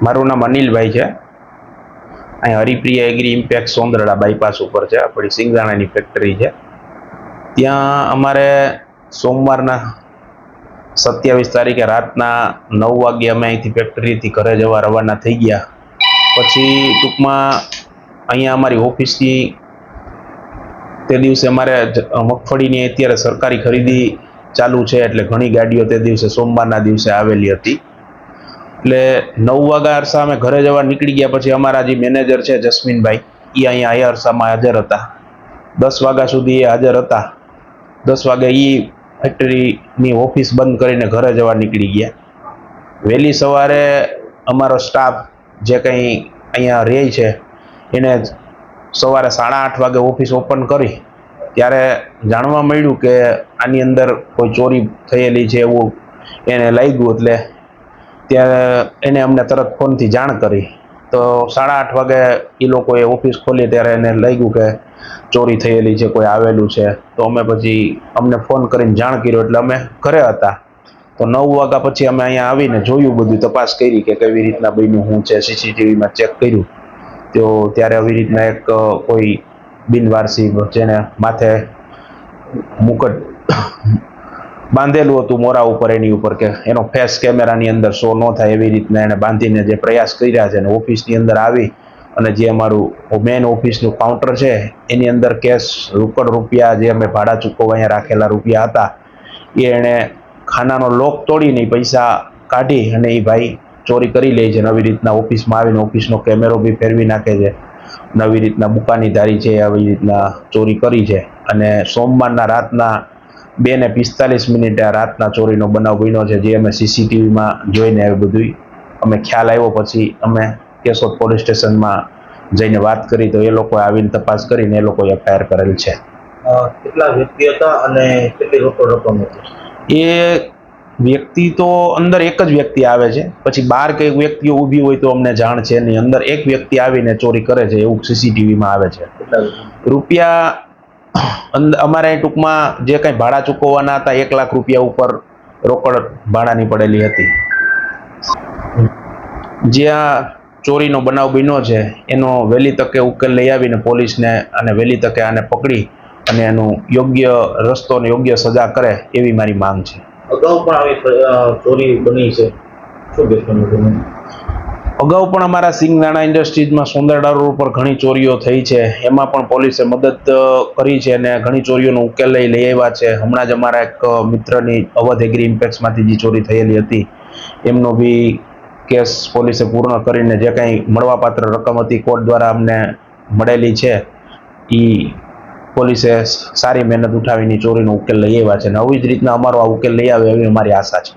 મારું નામ અનિલભાઈ છે। અહીં હરિપ્રિયા એગ્રી ઇમ્પેક્ટ સોંદરડા બાયપાસ ઉપર છે, આપણી સિંગદાણાની ફેક્ટરી છે। ત્યાં અમારે સોમવારના 27 તારીખે રાતના 9 વાગે અમે અહીંથી ફેક્ટરીથી ઘરે જવા રવાના થઈ ગયા। પછી ટૂંકમાં અહીંયા અમારી ઓફિસથી તે દિવસે અમારે મગફળીની અત્યારે સરકારી ખરીદી ચાલુ છે, એટલે ઘણી ગાડીઓ તે દિવસે સોમવારના દિવસે આવેલી હતી। એટલે 9 વાગ્યા અરસા અમે ઘરે જવા નીકળી ગયા। પછી અમારા જે મેનેજર છે જસ્મીનભાઈ, એ અહીંયા અરસામાં હાજર હતા। 10 વાગ્યા સુધી એ હાજર હતા। 10 વાગે એ ફેક્ટરીની ઓફિસ બંધ કરીને ઘરે જવા નીકળી ગયા। વહેલી સવારે અમારો સ્ટાફ જે કંઈ અહીંયા રહે છે એને સવારે 8:30 વાગે ઓફિસ ઓપન કરી ત્યારે જાણવા મળ્યું કે આની અંદર કોઈ ચોરી થયેલી છે એવું એને લાગ્યું। એટલે ત્યારે એને અમને તરત ફોનથી જાણ કરી। તો 8:30 વાગે એ લોકોએ ઓફિસ ખોલી ત્યારે એને લાગ્યું કે ચોરી થયેલી છે, કોઈ આવેલું છે। તો અમે પછી અમને ફોન કરીને જાણ કર્યો, એટલે અમે ઘરે હતા। તો 9 વાગ્યા પછી અમે અહીંયા આવીને જોયું, બધું તપાસ કરી કે કેવી રીતના બન્યું, શું છે, સીસીટીવીમાં ચેક કર્યું। તો ત્યારે આવી રીતના એક કોઈ બિનવારસી જેને માથે મુકટ બાંધેલું હતું મોરા ઉપર, એની ઉપર કે એનો ફેસ કેમેરાની અંદર શો ન થાય એવી રીતના એને બાંધીને જે પ્રયાસ કર્યા છે, અને ઓફિસની અંદર આવી અને જે અમારું મેઇન ઓફિસનું કાઉન્ટર છે એની અંદર કેશ રોકડ રૂપિયા જે અમે ભાડા ચૂકવવા અહીંયા રાખેલા રૂપિયા હતા એ એણે ખાનાનો લોક તોડીને પૈસા કાઢી અને એ ભાઈ ચોરી કરી લે છે। નવી રીતના ઓફિસમાં આવીને ઓફિસનો કેમેરો બી ફેરવી નાખે છે। નવી રીતના બુકાનીધારી છે આવી રીતના ચોરી કરી છે। અને સોમવારના રાતના 2:45 રાતના ચોરીનો બનાવ બન્યો છે, જે અમે સીસીટીવીમાં જોઈને બધું અમે ખ્યાલ આવ્યો। પછી અમે કેશોદ પોલીસ સ્ટેશનમાં જઈને વાત કરી, તો એ લોકોએ આવીને તપાસ કરીને એ લોકોએ એફઆઈઆર કરેલ છે। કેટલા વ્યક્તિ હતા અને કેટલી રોકડ રકમ હતી? એ વ્યક્તિ તો અંદર એક જ વ્યક્તિ આવે છે, પછી બહાર કઈ વ્યક્તિઓ ઊભી હોય તો અમને જાણ છે નહીં। અંદર એક વ્યક્તિ આવીને ચોરી કરે છે એવું સીસીટીવીમાં આવે છે। રૂપિયા અમારે ટૂંકમાં જે કંઈ ભાડા ચૂકવવાના હતા 1 લાખ રૂપિયા ઉપર રોકડ ભાડાની પડેલી હતી। જ્યાં ચોરીનો બનાવ બન્યો છે એનો વહેલી તકે ઉકેલ લઈ આવીને પોલીસને અને વહેલી તકે આને પકડી અને એનું યોગ્ય રસ્તો અને યોગ્ય સજા કરે એવી મારી માંગ છે। અગાઉ પણ આવી ચોરી બની છે, શું કહેશો? અગાઉ પણ અમારા સિંગદાણા ઇન્ડસ્ટ્રીઝમાં સોંદરડા રોડ પર ઘણી ચોરીઓ થઈ છે, એમાં પણ પોલીસે મદદ કરી છે અને ઘણી ચોરીઓનો ઉકેલ લઈ આવ્યા છે। હમણાં જ અમારા એક મિત્રની અવધ એગ્રી ઇમ્પેક્ટ્સમાંથી જે ચોરી થયેલી હતી એમનો બી કેસ પોલીસે પૂર્ણ કરીને જે કંઈ મળવાપાત્ર રકમ હતી કોર્ટ દ્વારા અમને મળેલી છે એ પોલીસે સારી મહેનત ઉઠાવીને ચોરીનો ઉકેલ લઈ આવ્યા છે, અને આવી જ રીતના અમારો આ ઉકેલ લઈ આવે એવી અમારી આશા છે।